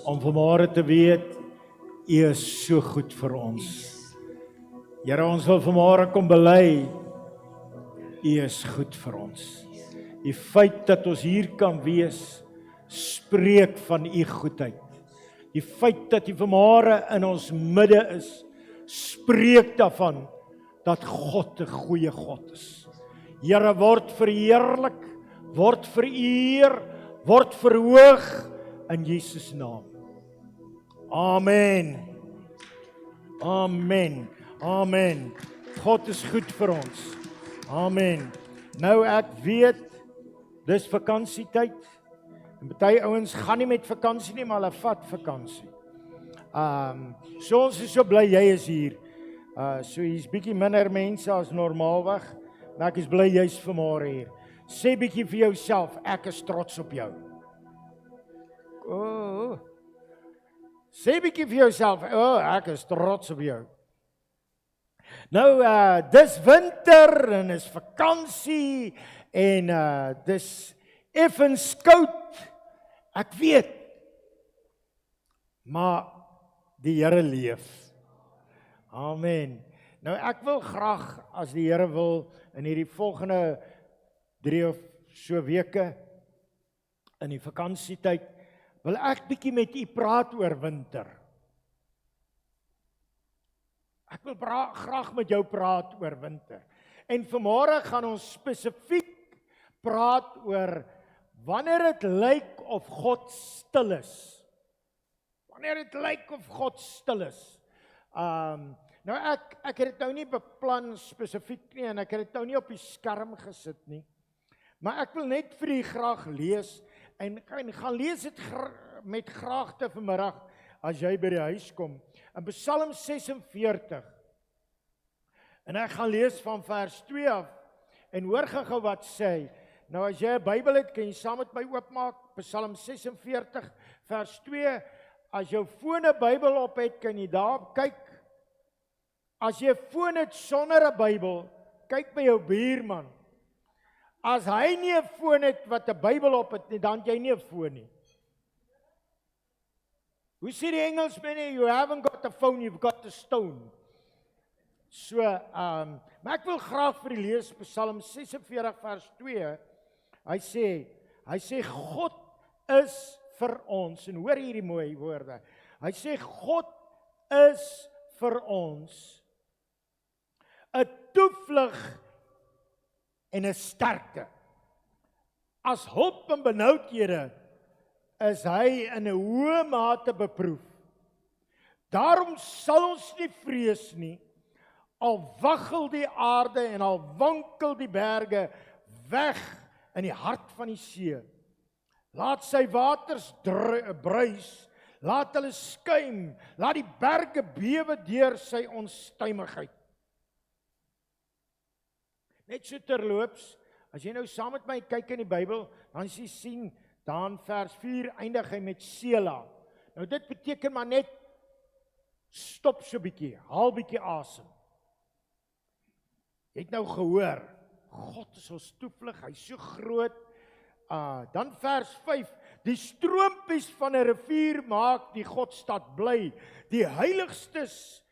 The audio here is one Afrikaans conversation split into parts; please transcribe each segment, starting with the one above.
om vanmôre te weet, U is so goed vir ons. Here, ons wil vanmôre kom bely, U is goed vir ons. Die feit dat ons hier kan wees, spreek van U goedheid. Die feit dat U vanmôre in ons midde is, spreek daarvan dat God 'n goeie God is. Here, word verheerlik, word vereer, word verhoog in Jesus naam. Amen. Amen. Amen. God is goed vir ons. Amen. Nou ek weet, dis vakansietyd. En baie ouens gaan nie met vakansie nie, maar hulle vat vakansie. So ons is so bly jy is hier. So hier's bietjie minder mense as normaalweg, maar ek is bly jy's vanmôre hier. Sê bietjie vir jouself, ek is trots op jou. Sê bietjie vir jouself, ek is trots op jou. Nou, dis winter en is vakansie en dis effens koud. Ek weet. Maar die Here leef. Amen. Nou ek wil graag, as die Here wil, in hierdie volgende 3 of so weke in die vakansietyd, wil ek bietjie met u praat oor winter. Ek wil graag met jou praat oor winter. En vanmôre gaan ons spesifiek praat oor wanneer dit lyk of God stil is. Wanneer dit lyk of God stil is. Nou ek het dit nou nie beplan spesifiek nie en ek het dit nou nie op die skerm gesit nie. Maar ek wil net vir u graag lees en gaan lees dit met graagte vanmiddag as jy by die huis kom. In Psalm 46. En ek gaan lees van vers 2 af en hoor gou wat sê hy. Nou as jy 'n Bybel het, kan jy saam met my oopmaak, Psalm 46 vers 2. As jou foon 'n Bybel op het, kan jy daar kyk. As jy 'n foon het sonder 'n Bybel, kyk by jou buurman. As hy nie 'n foon het wat 'n Bybel op het nie, dan het jy nie 'n foon nie. Hoe sê die Engelsman, you haven't got a phone, you've got a stone. So, maar ek wil graag vir u lees Psalm 46 vers 2. Hy sê God is vir ons, en hoor hierdie mooi woorde. Hy sê God is vir ons 'n toevlug en 'n sterkte. As hulp in benoudhede is hy in 'n hoë mate beproef. Daarom sal ons nie vrees nie, al waggel die aarde en al wankel die berge weg in die hart van die see. Laat sy waters bruis, laat hulle skuim, laat die berge bewe deur sy onstuimigheid. Net so terloops, as jy nou saam met my kyk in die Bybel, dan jy sien, dan vers 4 eindig hy met Sela. Nou dit beteken maar net, stop so bietjie, haal bietjie asem. Jy het nou gehoor, God is ons toevlug, hy is so groot. Dan vers 5, die stroompies van 'n rivier maak die Godstad bly, die heiligstes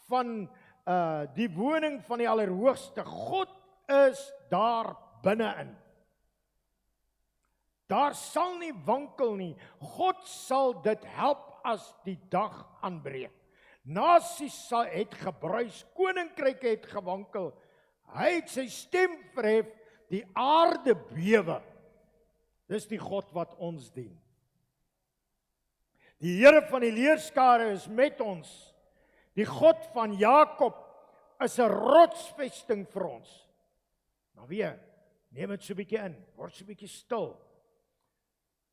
van die woning van die Allerhoogste. God is daar binne-in. Daar sal nie wankel nie. God sal dit help as die dag aanbreek. Nasies het gebruis, koninkryke het gewankel. Hy het sy stem verhef, die aarde bewe. Dis die God wat ons dien. Die Here van die leerskare is met ons. Die God van Jakob is 'n rotsvesting vir ons. Maar weer, neem dit so 'n bietjie in, word so 'n bietjie stil.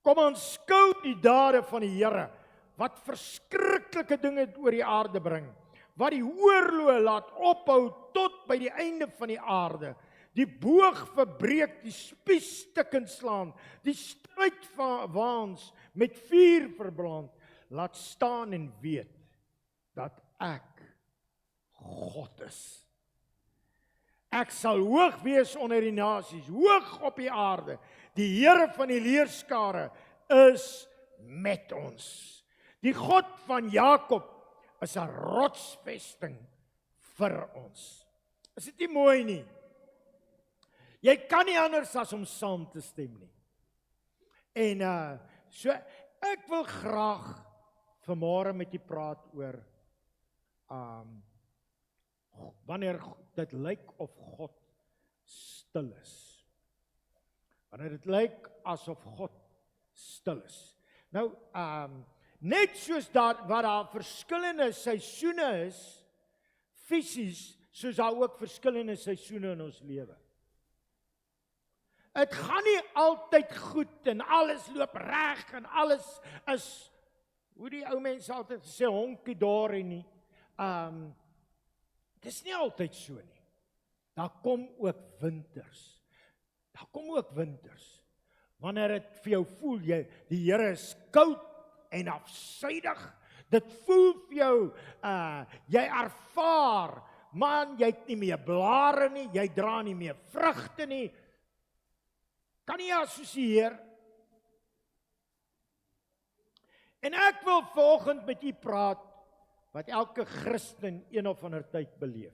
Kom aanskou die dade van die Here, wat verskriklike dinge oor die aarde bring, wat die oorloë laat ophou tot by die einde van die aarde, die boog verbreek, die spies stukkend slaan, die strydwaans met vuur verbrand, laat staan en weet, dat ek God is. Ek sal hoog wees onder die nasies, hoog op die aarde. Die Here van die leerskare is met ons. Die God van Jakob is 'n rotsvesting vir ons. Is dit nie mooi nie? Jy kan nie anders as om saam te stem nie. En so ek wil graag vanmôre met u praat oor wanneer dit lyk of God stil is. Wanneer dit lyk asof God stil is. Nou, net soos wat daar verskillende seisoene is, fisies, soos daar ook verskillende seisoene in ons lewe. Dit gaan nie altyd goed en alles loop reg en alles is, hoe die ou mense altyd sê, honkie-dorie nie. Dit is nie altyd so nie. Daar kom ook winters. Wanneer dit vir jou voel, die Here is koud en afsydig. Dit voel vir jou, jy ervaar, man, jy het nie meer blare nie, jy dra nie meer vrugte nie. Kan jy assosieer? En ek wil vanoggend met u praat, wat elke Christen een of ander tyd beleef.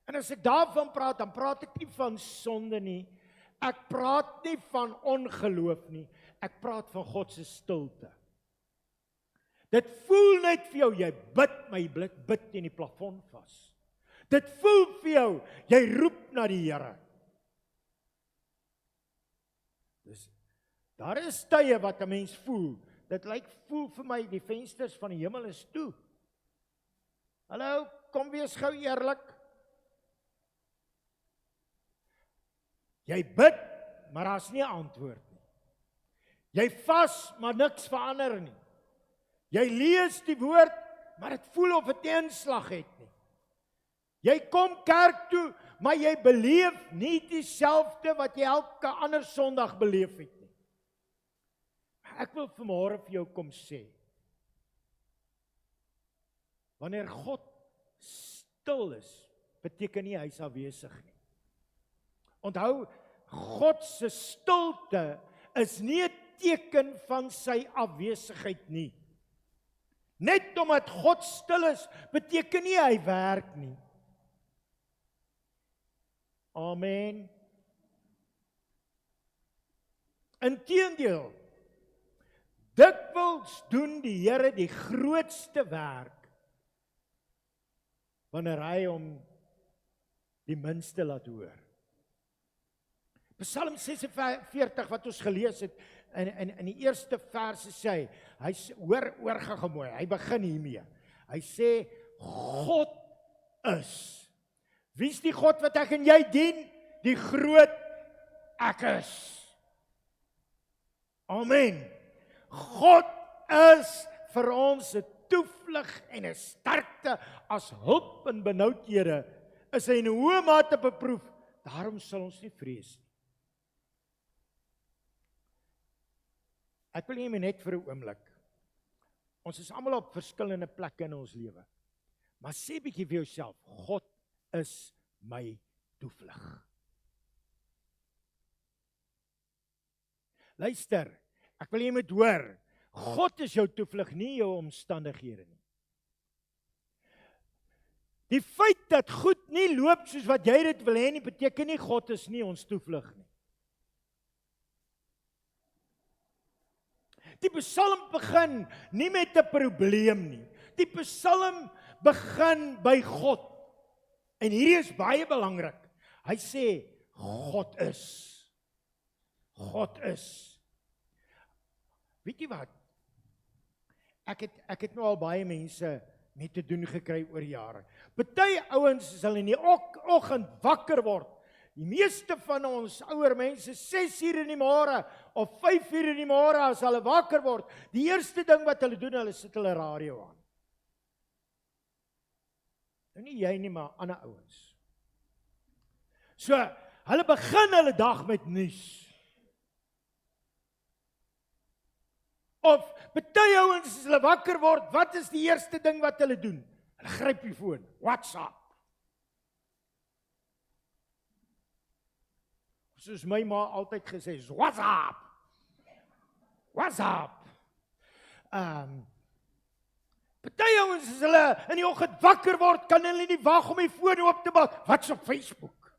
En as ek daarvan praat, dan praat ek nie van sonde nie, ek praat nie van ongeloof nie, ek praat van God se stilte. Dit voel net vir jou, jy bid, maar jy bid teen die plafon vas. Dit voel vir jou, jy roep na die Here. Dus, daar is tye wat 'n mens voel, dit voel vir my, die vensters van die hemel is toe. Hallo, kom wees gou eerlik. Jy bid, maar daar's nie 'n antwoord nie. Jy vas, maar niks verander nie. Jy lees die woord, maar dit voel of dit nie inslag het nie. Jy kom kerk toe, maar jy beleef nie dieselfde wat jy elke ander Sondag beleef het nie. Ek wil vanmôre vir jou kom sê, wanneer God stil is, beteken nie hy is afwesig nie. Onthou, God se stilte is nie 'n teken van sy afwesigheid nie. Net omdat God stil is, beteken nie hy werk nie. Amen. Inteendeel, dikwels doen die Here die grootste werk wanneer hy hom die minste laat hoor. Psalm 46 wat ons gelees het, in die eerste verse sê hy hoor gou mooi, hy begin hiermee. Hy sê, God is. Wie is die God wat ek en jy dien? Die groot ek is. Amen. God is vir ons 'n toevlug en 'n sterkte as hulp in benoudhede, is hy in hoë mate beproef, daarom sal ons nie vrees nie. Ek wil hê net vir 'n oomblik. Ons is almal op verskillende plekke in ons lewe. Maar sê bietjie vir jouself, God is my toevlug. Luister, ek wil jy moet hoor, God is jou toevlug, nie jou omstandighede nie. Die feit dat goed nie loop soos wat jy dit wil hê nie, beteken nie God is nie ons toevlug nie. Die Psalm begin nie met 'n probleem nie. Die Psalm begin by God. En hierdie is baie belangrik. Hy sê, God is. God is. Weet jy wat? Ek het nou al baie mense mee te doen gekry oor jare. Party ouens sal in die oggend wakker word. Die meeste van ons ouer mense 6 uur in die môre of 5 uur in die môre as hulle wakker word, die eerste ding wat hulle doen, hulle sit hulle radio aan. Nou nie jy nie, maar ander ouens. So, hulle begin hulle dag met nuus. Of party ouens as hulle wakker word, wat is die eerste ding wat hulle doen? Hulle gryp die foon, WhatsApp. Soos my ma altyd gesê, WhatsApp. WhatsApp. Party ouens as hulle in die oggend wakker word, kan hulle nie wag om die foon oop te maak. Wat's op Facebook?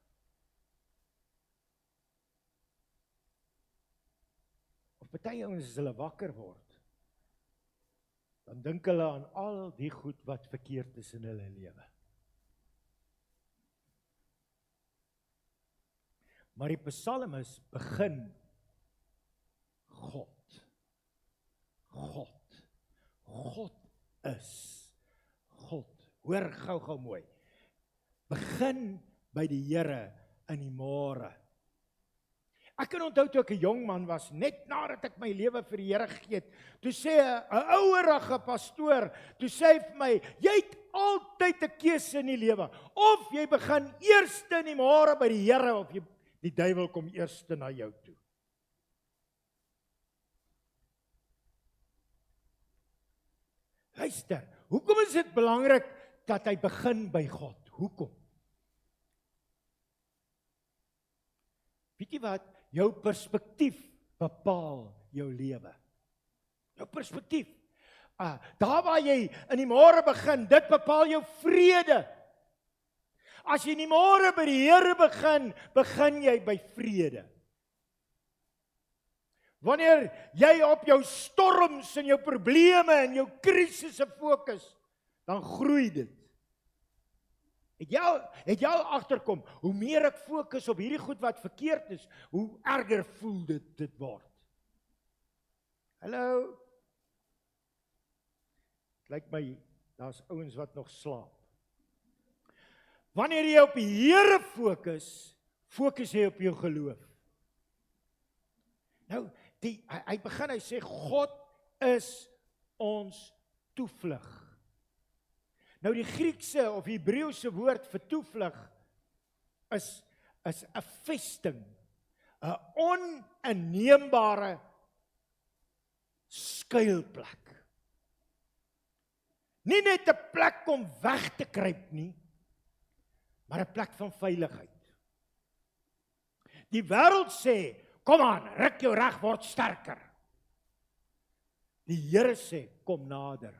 Of party ouens as hulle wakker word, dan dink hulle aan al die goed wat verkeerd is in hulle lewe. Maar die psalmis begin God. God is God. Hoor gou mooi. Begin by die Here in die môre. Ek kan onthou toe ek 'n jong man was, net nadat ek my lewe vir die Here gegee het, toe sê 'n ouerige pastoor, toe sê hy vir my, jy het altyd 'n keuse in die lewe. Of jy begin eerste in die môre by die Here, of die duiwel kom eerste na jou toe. Luister, hoekom is dit belangrik dat hy begin by God? Hoekom? Weet jy wat? Jou perspektief bepaal jou lewe. Jou perspektief. Daar waar jy in die môre begin, dit bepaal jou vrede. As jy in die môre by die Here begin jy by vrede. Wanneer jy op jou storms en jou probleme en jou krisisse fokus, dan groei dit. Het jy al agterkom, hoe meer ek fokus op hierdie goed wat verkeerd is, hoe erger voel dit word. Hallo? Het lyk my, daar's ouens wat nog slaap. Wanneer jy op die Here fokus jy op jou geloof. Nou, hy begin, hy sê, God is ons toevlug. Nou die Griekse of Hebreëse woord vir toevlug is 'n vesting, 'n oninneembare skuilplek. Nie net 'n plek om weg te kruip nie, maar 'n plek van veiligheid. Die wêreld sê, kom aan, ruk jou reg, word sterker. Die Here sê, kom nader.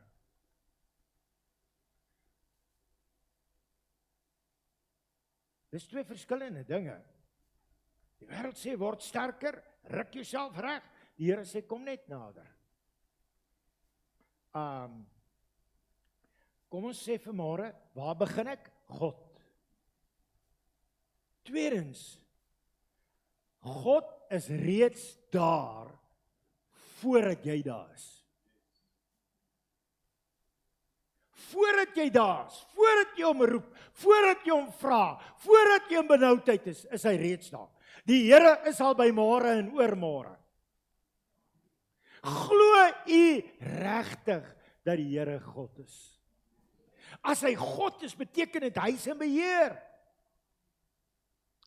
Dis twee verskillende dinge. Die wêreld sê, word sterker, ruk jouself reg. Die Here sê, kom net nader. Kom ons sê vanmôre, waar begin ek? God. Tweedens, God is reeds daar voordat jy daar is. Voordat jy daar is, voordat jy hom roep, voordat jy hom vra, voordat jy in benoudheid is hy reeds daar. Die Here is al by môre en oormôre. Glo u regtig dat die Here God is? As hy God is, beteken dit hy is in beheer.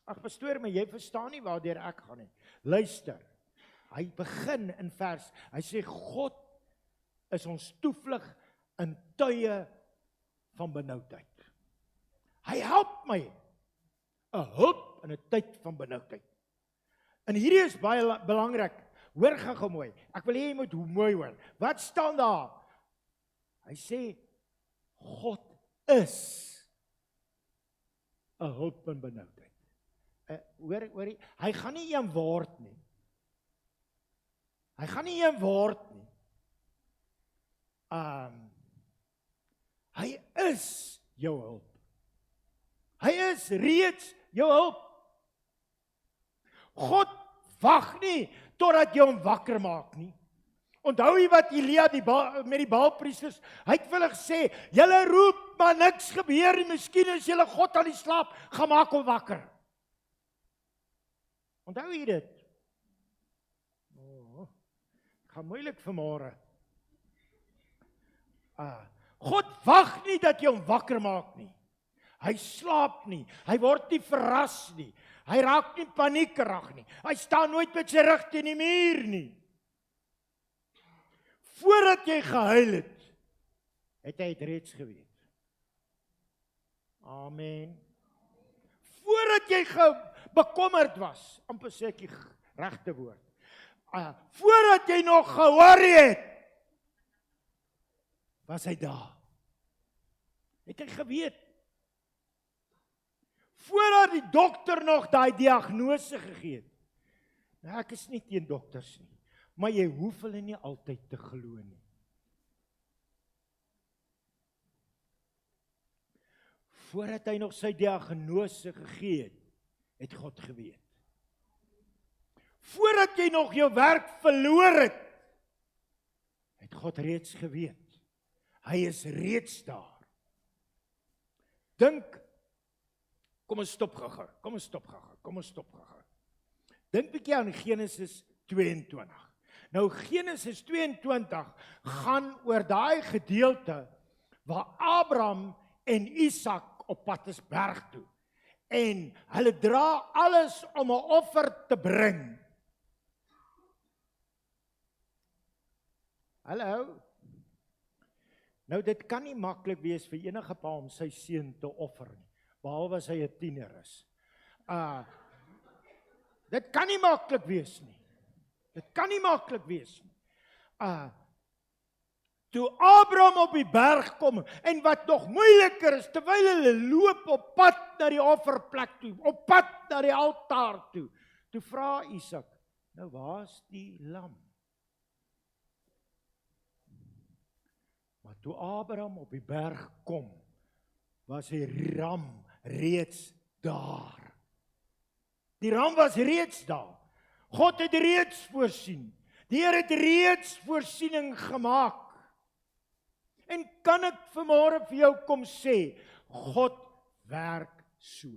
Ag pastoor, maar jy verstaan nie waardeur ek gaan nie. Luister, hy begin in vers, hy sê God is ons toevlug in tye van benoudheid. Hy help my, 'n hulp in 'n tyd van benoudheid. En hierdie is baie belangrik, hoor gou mooi, ek wil hê jy moet mooi hoor, wat staan daar? Hy sê, God is 'n hulp in benoudheid. Hoor, hy gaan nie een word nie. Hy gaan nie een word nie. Hy is jou hulp. Hy is reeds jou hulp. God wag nie totdat jy hom wakker maak nie. Onthou jy wat Elia met die Baalpriesters, hy het vir hulle gesê, julle roep, maar niks gebeur nie, miskien as julle God aan die slaap, gaan maak hom wakker. Onthou jy dit? Gaan moeilik vanmôre. God wag nie dat jy hom wakker maak nie. Hy slaap nie, hy word nie verras nie, hy raak nie paniekerig nie, hy staan nooit met sy rug teen die muur nie. Voordat jy gehuil het hy het reeds geweet. Amen. Voordat jy bekommerd was, amper sê ek die regte woord, voordat jy nog gehoor het, was hy daar. Het hy geweet. Voordat die dokter nog daai diagnose gegee het. Nou, ek is nie teen dokters nie, maar jy hoef hulle nie altyd te glo nie. Voordat hy nog sy diagnose gegee het, het God geweet. Voordat jy nog jou werk verloor het, het God reeds geweet. Hy is reeds daar. Dink, kom ons stop gou. Dink bietjie aan Genesis 22. Nou Genesis 22 gaan oor daai gedeelte waar Abraham en Isak op pad is berg toe. En hulle dra alles om 'n offer te bring. Hallo. Nou dit kan nie maklik wees vir enige pa om sy seun te offer nie, behalwe as hy 'n tiener is. Dit kan nie maklik wees nie. Toe Abraham op die berg kom, en wat nog moeiliker is, terwyl hulle loop op pad na die offerplek toe, op pad na die altaar toe, toe vra Isak, nou waar's die lam? Maar toe Abraham op die berg kom, was die ram reeds daar. Die ram was reeds daar. God het reeds voorsien. Die Here het reeds voorsiening gemaak. En kan ek vanmôre vir jou kom sê, God werk so.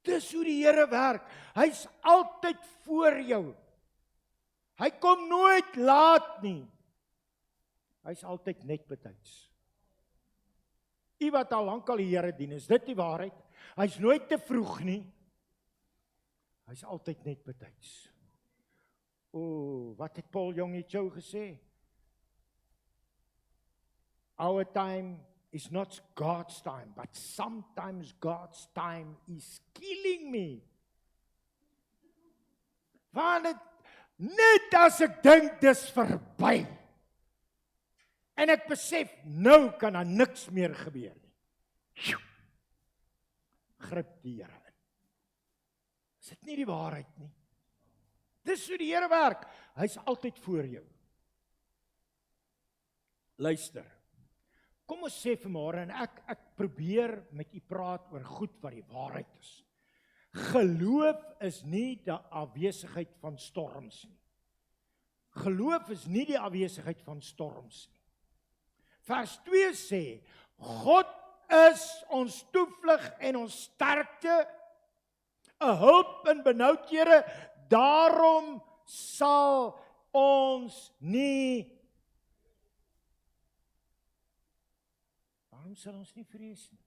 Dis hoe die Here werk. Hy's altyd voor jou. Hy kom nooit laat nie. Hy's altyd net betyds. U wat al lank al die Here dien, is dit die waarheid? Hy's nooit te vroeg nie. Hy's altyd net betyds. Wat het Paul Jongetjou gesê? Our time is not God's time, but sometimes God's time is killing me. Want net as ek dink dis verby, en ek besef, nou kan daar niks meer gebeur nie. Gryp die Here in. Is dit nie die waarheid nie? Dis hoe die Here werk. Hy's altyd voor jou. Luister. Kom ons sê vanmôre, en ek probeer met u praat oor goed wat die waarheid is. Geloof is nie die afwesigheid van storms nie. Geloof is nie die afwesigheid van storms nie. Vers 2 sê, God is ons toevlug en ons sterkte, 'n hulp in benoudhede, daarom sal ons nie vrees nie.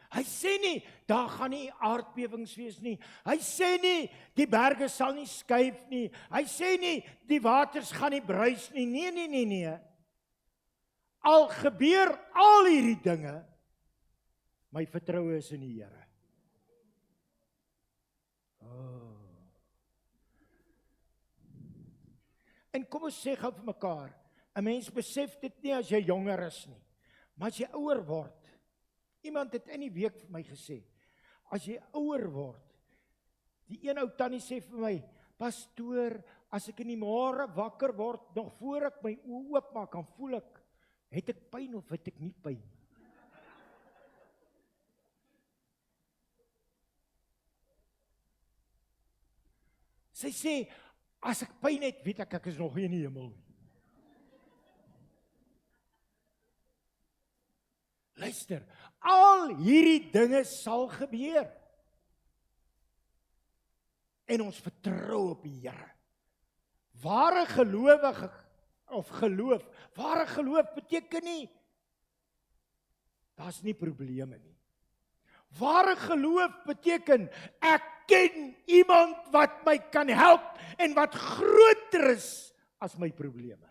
Hy sê nie, daar gaan nie aardbewings wees nie. Hy sê nie, die berge sal nie skuif nie. Hy sê nie, die waters gaan nie bruis nie. Nee. Al gebeur al hierdie dinge, my vertroue is in die Here. En kom ons sê gou vir mekaar, 'n mens besef dit nie as jy jonger is nie, maar as jy ouer word. Iemand het in die week vir my gesê, as jy ouer word, die een ou tannie sê vir my, pastoor, as ek in die môre wakker word, nog voor ek my oë oopmaak, dan voel ek, het ek pyn of het ek nie pyn? Sy sê, as ek pyn het, weet ek is nog nie in die hemel nie. Luister, al hierdie dinge sal gebeur. En ons vertrou op die Here. Ware gelowige of geloof, ware geloof beteken nie, daar's nie probleme nie. Ware geloof beteken, ek ken iemand wat my kan help en wat groter is as my probleme.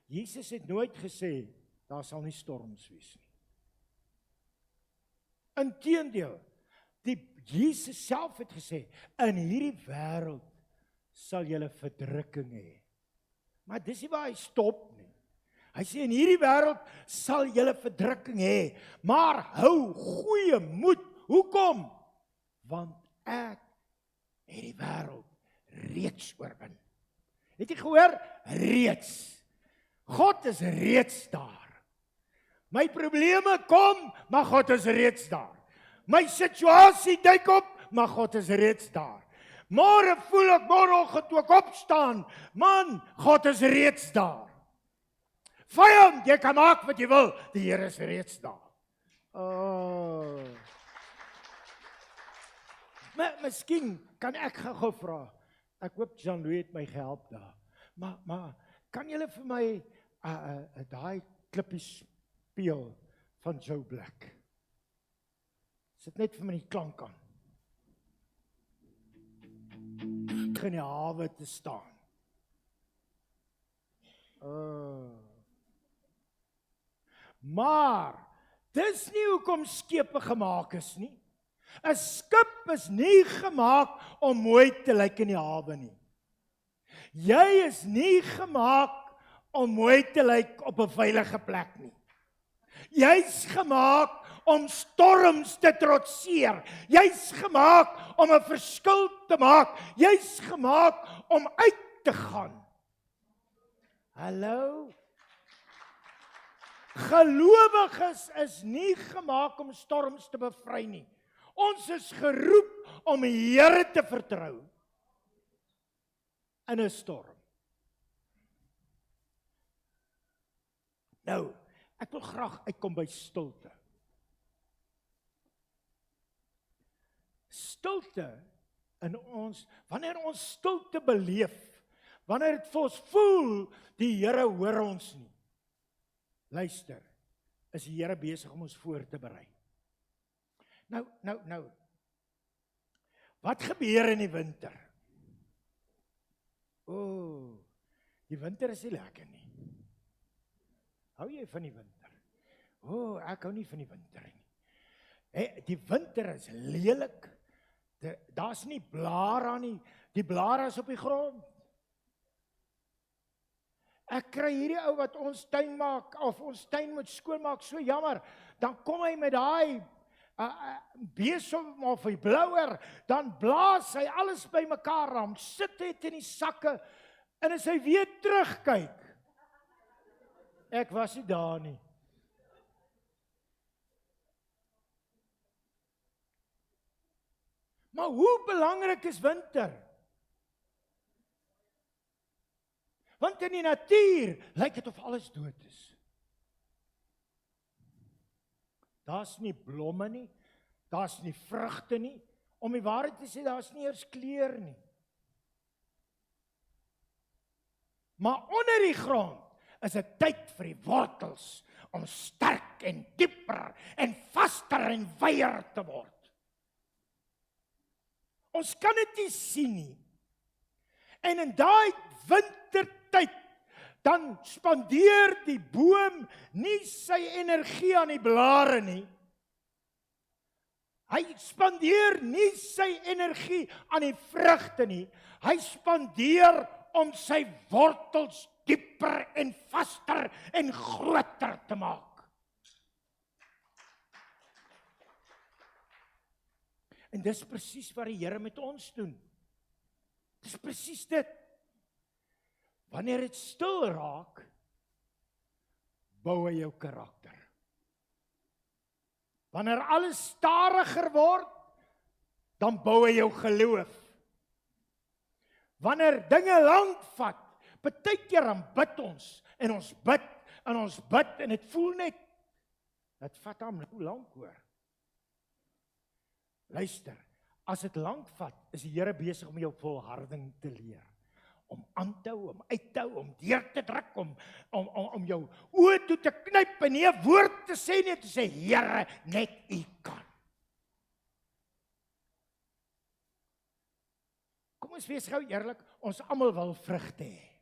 Jesus het nooit gesê, daar sal nie storms wees nie. Inteendeel, Jesus self het gesê, in hierdie wêreld sal julle verdrukking hê. Maar dis nie waar hy stop nie. Hy sê in hierdie wêreld sal julle verdrukking hê, maar hou goeie moed. Hoekom? Want ek het die wêreld reeds oorwin. Het jy gehoor? Reeds. God is reeds daar. My probleme kom, maar God is reeds daar. My situasie duik op, maar God is reeds daar. Môre voel ek môreoggend toe ek opstaan, man, God is reeds daar. Vyand, jy kan maak wat jy wil, die Here is reeds daar. Oh. Miskien kan ek gou vra. Ek hoop Jean-Louis het my gehelp daar. Maar kan julle vir my daai klippie speel van Joe Black? Sit net vir my die klank aan. In die hawe te staan. Maar dis nie hoekom skepe gemaak is nie. 'n Skip is nie gemaak om mooi te lyk in die hawe nie. Jy is nie gemaak om mooi te lyk op 'n veilige plek nie. Jy's gemaak om storms te trotseer. Jy's gemaak om 'n verskil te maak. Jy's gemaak om uit te gaan. Hallo? Gelowiges is nie gemaak om storms te bevry nie. Ons is geroep om die Here te vertrou in 'n storm. Nou, ek wil graag uitkom by stilte. Stilte in ons, wanneer ons stilte beleef, wanneer dit vir ons voel, die Here hoor ons nie. Luister, is die Here besig om ons voor te berei. Nou. Wat gebeur in die winter? Die winter is nie lekker nie. Hou jy van die winter? Ek hou nie van die winter nie. Die winter is lelik. Daar's nie blare nie. Die blare is op die grond. Ek kry hierdie ou wat ons tuin maak, of ons tuin moet skoonmaak, so jammer. Dan kom hy met daai besem of die blouer, dan blaas hy alles by mekaar, dan sit dit in die sakke, en as hy weer terugkyk, ek was nie daar nie. Maar hoe belangrik is winter? Want in die natuur lyk dit of alles dood is. Daar's nie blomme nie, daar's nie vrugte nie. Om die waarheid te sê, daar's nie eers kleur nie. Maar onder die grond is 'n tyd vir die wortels om sterk en dieper en vaster en wyer te word. Ons kan dit nie sien nie. En in daai wintertyd, dan spandeer die boom nie sy energie aan die blare nie. Hy spandeer nie sy energie aan die vrugte nie. Hy spandeer om sy wortels dieper en vaster en groter te maak. En dis presies wat die Here met ons doen. Dis presies dit. Wanneer dit stil raak, bou hy jou karakter. Wanneer alles stadiger word, dan bou hy jou geloof. Wanneer dinge lank vat, partykeer dan bid ons, en ons bid, en dit voel net, dit vat hom lank hoor. Luister, as dit lank vat, is die Here besig om jou volharding te leer. Om aan te hou, om uit te hou, om deur te druk, om jou oë toe te knyp en nie 'n woord te sê nie, te sê, Here, net U kan. Kom ons wees gou eerlik, ons almal wil vrugte hê.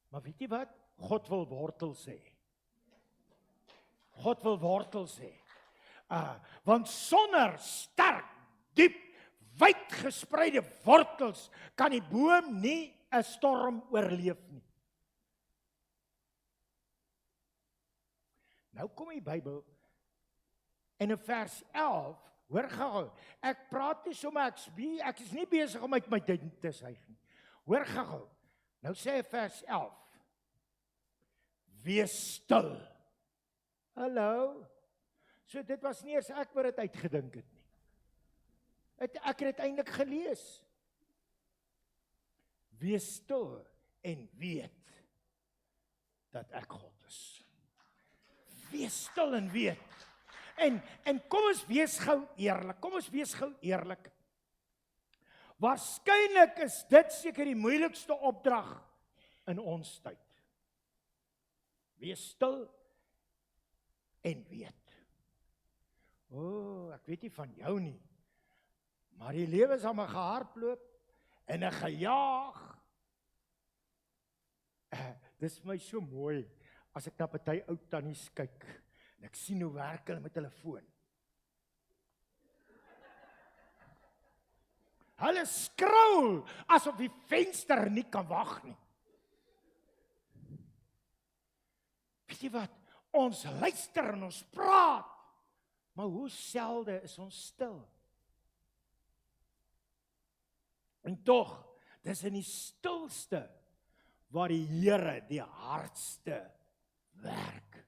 Maar weet jy wat? God wil wortels hê. God wil wortels hê. Want sonder sterk, diep wyd gespreide wortels kan die boom nie 'n storm oorleef nie. Nou kom die Bybel en in vers 11, hoor gou, ek praat nie sommer, ek is nie besig om uit my tyd te suig nie. Hoor gou, nou sê hy vers 11, wees stil. Hallo? So dit was nie eers ek wat dit uitgedink het nie. Ek het dit eintlik gelees. Wees stil en weet dat ek God is. Wees stil en weet. En kom ons wees gou eerlik. Waarskynlik is dit seker die moeilikste opdrag in ons tyd. Wees stil en weet. Ek weet nie van jou nie, maar die lewe is aan my gehardloop en 'n gejaag. Dis vir my so mooi as ek na party ou tannies kyk en ek sien hoe werk hulle met hulle foon. Hulle scroll asof die venster nie kan wag nie. Weet jy wat? Ons luister en ons praat, maar hoe selde is ons stil? En tog, dis in die stilste waar die Here die hardste werk.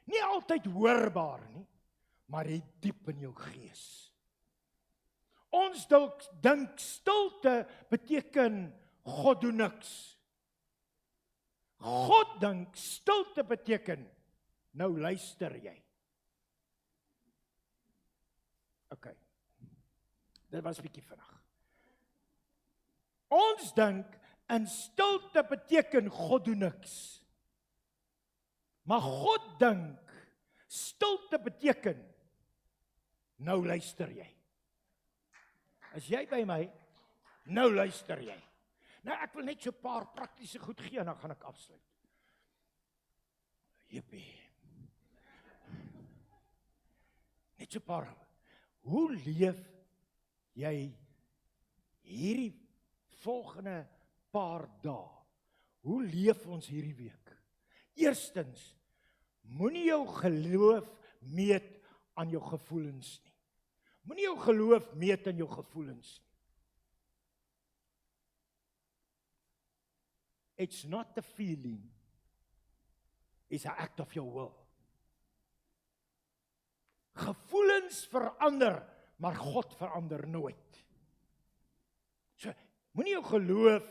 Nie altyd hoorbaar nie, maar hy diep in jou gees. Ons dink stilte beteken God doen niks. God dink stilte beteken, nou luister jy. OK. Dit was 'n bietjie vinnig. Ons dink in stilte beteken God doen niks. Maar God dink stilte beteken, nou luister jy. Is jy by my? Nou luister jy. Nou ek wil net so 'n paar praktiese goed gee en dan gaan ek afsluit. Jippie. Net so 'n paar. Hoe leef jy hierdie volgende paar dae? Hoe leef ons hierdie week? Eerstens, moenie jou geloof meet aan jou gevoelens nie. Moenie jou geloof meet aan jou gevoelens nie. It's not the feeling, it's an act of your will. Gevoelens verander, maar God verander nooit. So, moenie jou geloof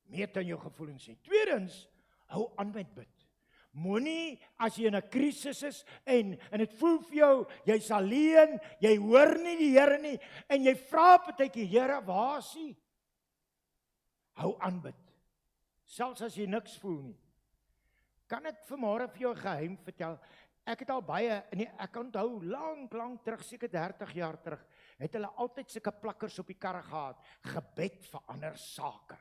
meet aan jou gevoelens nie. Tweedens, hou aan met bid. Moenie as jy in 'n krisis is en dit voel vir jou, jy's alleen, jy hoor nie die Here nie en jy vra partykeer, Here, waar is U? Hou aan bid. Selfs as jy niks voel nie. Kan ek vanmôre vir jou 'n geheim vertel? Ek het al baie, ek onthou lank terug, seker 30 jaar terug, het hulle altyd sulke plakkers op die karre gehad, gebed verander sake.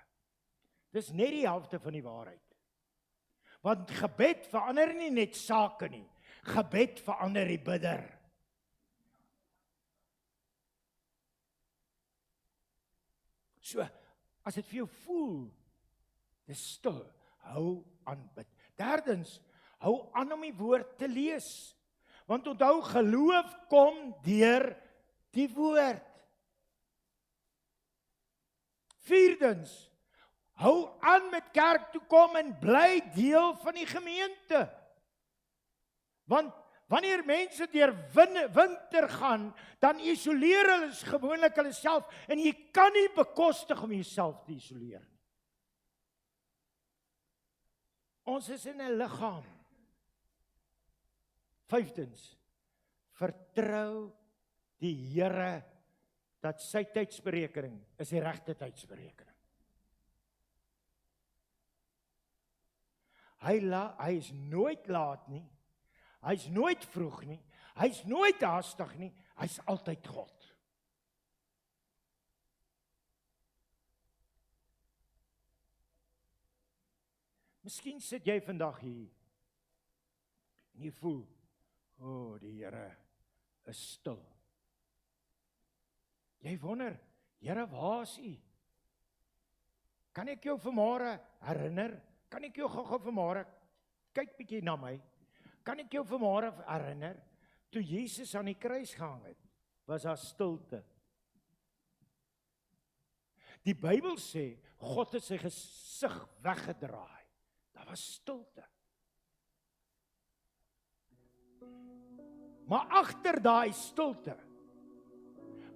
Dis net die helfte van die waarheid. Want gebed verander nie net sake nie, gebed verander die bidder. So, as dit vir jou voel, dis stil, hou aan bid. Derdens, hou aan om die woord te lees. Want onthou, geloof kom deur die woord. Vierdens, hou aan met kerk toe kom en bly deel van die gemeente. Want wanneer mense deur winter gaan, dan isoleer hulle gewoonlik hulle self en jy kan nie bekostig om jouself te isoleer nie. Ons is in 'n liggaam. Vyftens, vertrou die Here dat sy tydsberekening is die regte tydsberekening. Hy is nooit laat nie, hy is nooit vroeg nie, hy is nooit haastig nie, hy is altyd God. Miskien sit jy vandag hier en jy voel, die Here is stil. Jy wonder, Here, waar is U? Kan ek jou vanmôre herinner? Kan ek jou gou vanmôre, kyk bietjie na my, kan ek jou vanmôre herinner, toe Jesus aan die kruis gehang het, was daar stilte. Die Bybel sê, God het sy gesig weggedraai. Daar was stilte. Maar agter daai stilte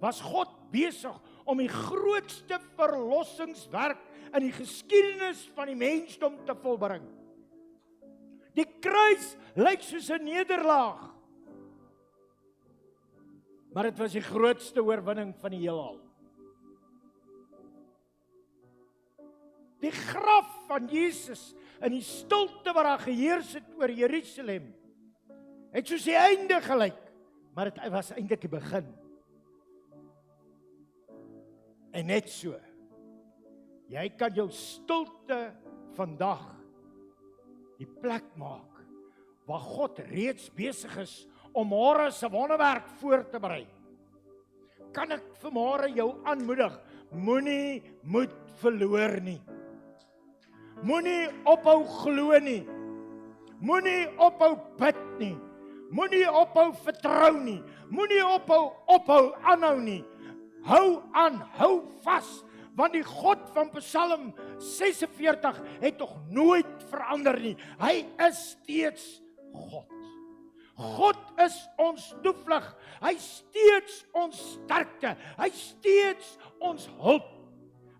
was God besig om die grootste verlossingswerk in die geskiedenis van die mensdom te volbring. Die kruis lyk soos 'n nederlaag, maar dit was die grootste oorwinning van die heelal. Die graf van Jesus in die stilte wat daar geheers het oor Jerusalem, het soos die einde gelyk, maar dit was eintlik die begin. En net so, jy kan jou stilte vandag die plek maak waar God reeds besig is om môre se wonderwerk voor te berei. Kan ek vanmôre jou aanmoedig, moenie moed verloor nie. Moenie ophou glo nie. Moenie ophou bid nie. Moenie ophou vertrou nie. Moenie ophou aanhou nie. Hou aan, hou vas, want die God van Psalm 46 het nog nooit verander nie. Hy is steeds God. God is ons toevlug. Hy steeds ons sterkte. Hy steeds ons hulp.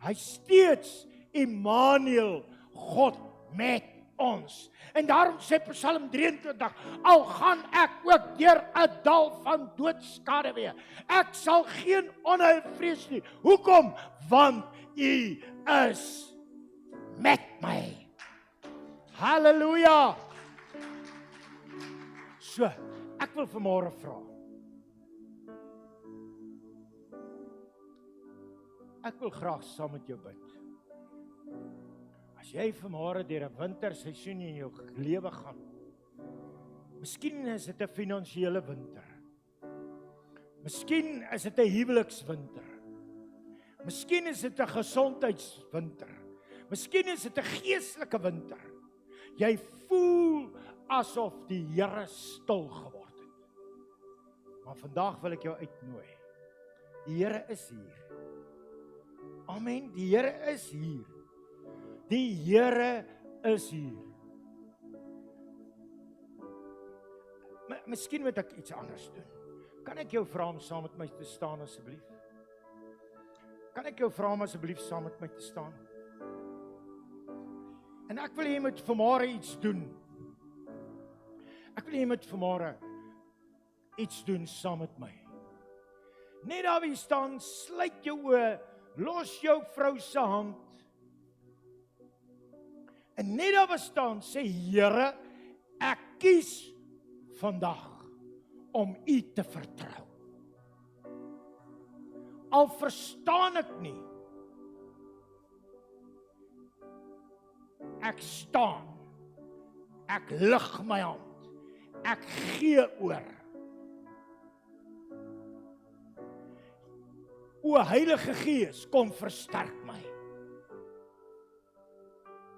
Hy steeds Immanuel, God met ons. En daarom sê Psalm 23, al gaan ek ook deur 'n dal van doodskaduwee, ek sal geen onheil vrees nie. Hoekom? Want U is met my. Halleluja. So, ek wil vanmôre vra. Ek wil graag saam met jou bid. As jy vanmôre deur 'n winterseisoen in jou lewe gaan, miskien is dit 'n finansiële winter. Miskien is dit 'n huwelikswinter. Miskien is dit 'n gesondheidswinter. Miskien is dit 'n geestelike winter. Jy voel asof die Here stil geword het. Maar vandag wil ek jou uitnooi. Die Here is hier. Amen, die Here is hier. Die Here is hier. Miskien moet ek iets anders doen. Kan ek jou vra om saam met my te staan asseblief? Kan ek jou vra om asseblief saam met my te staan? En ek wil hê jy moet vanmôre iets doen. Ek wil hê jy moet vanmôre iets doen saam met my. Net daar wie staan, sluit jou oë, los jou vrou se hand. En net daar waar staan, sê Here, ek kies vandag om U te vertrou. Al verstaan ek nie, ek staan, ek lig my hand, ek gee oor. O Heilige Gees, kom versterk my.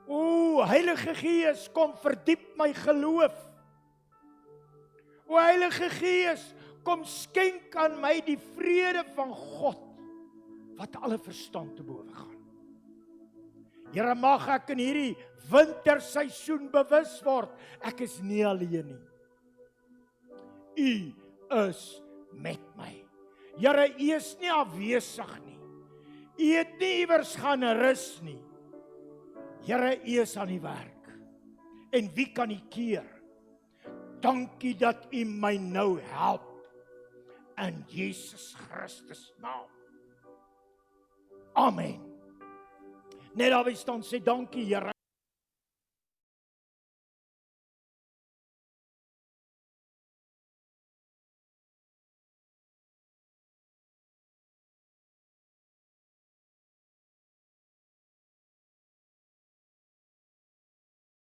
O Heilige Gees, kom verdiep my geloof. O Heilige Gees, kom skenk aan my die vrede van God, wat alle verstand te bowe gaan. Here, mag ek in hierdie winterseisoen bewus word, ek is nie alleen nie. U is met my. Here, U is nie afwesig nie. U het nie iewers gaan rus nie. Here, U is aan die werk. En wie kan U keer? Dankie dat U my nou help. In Jesus Christus naam. Amen. Net daar staan sê dankie Here.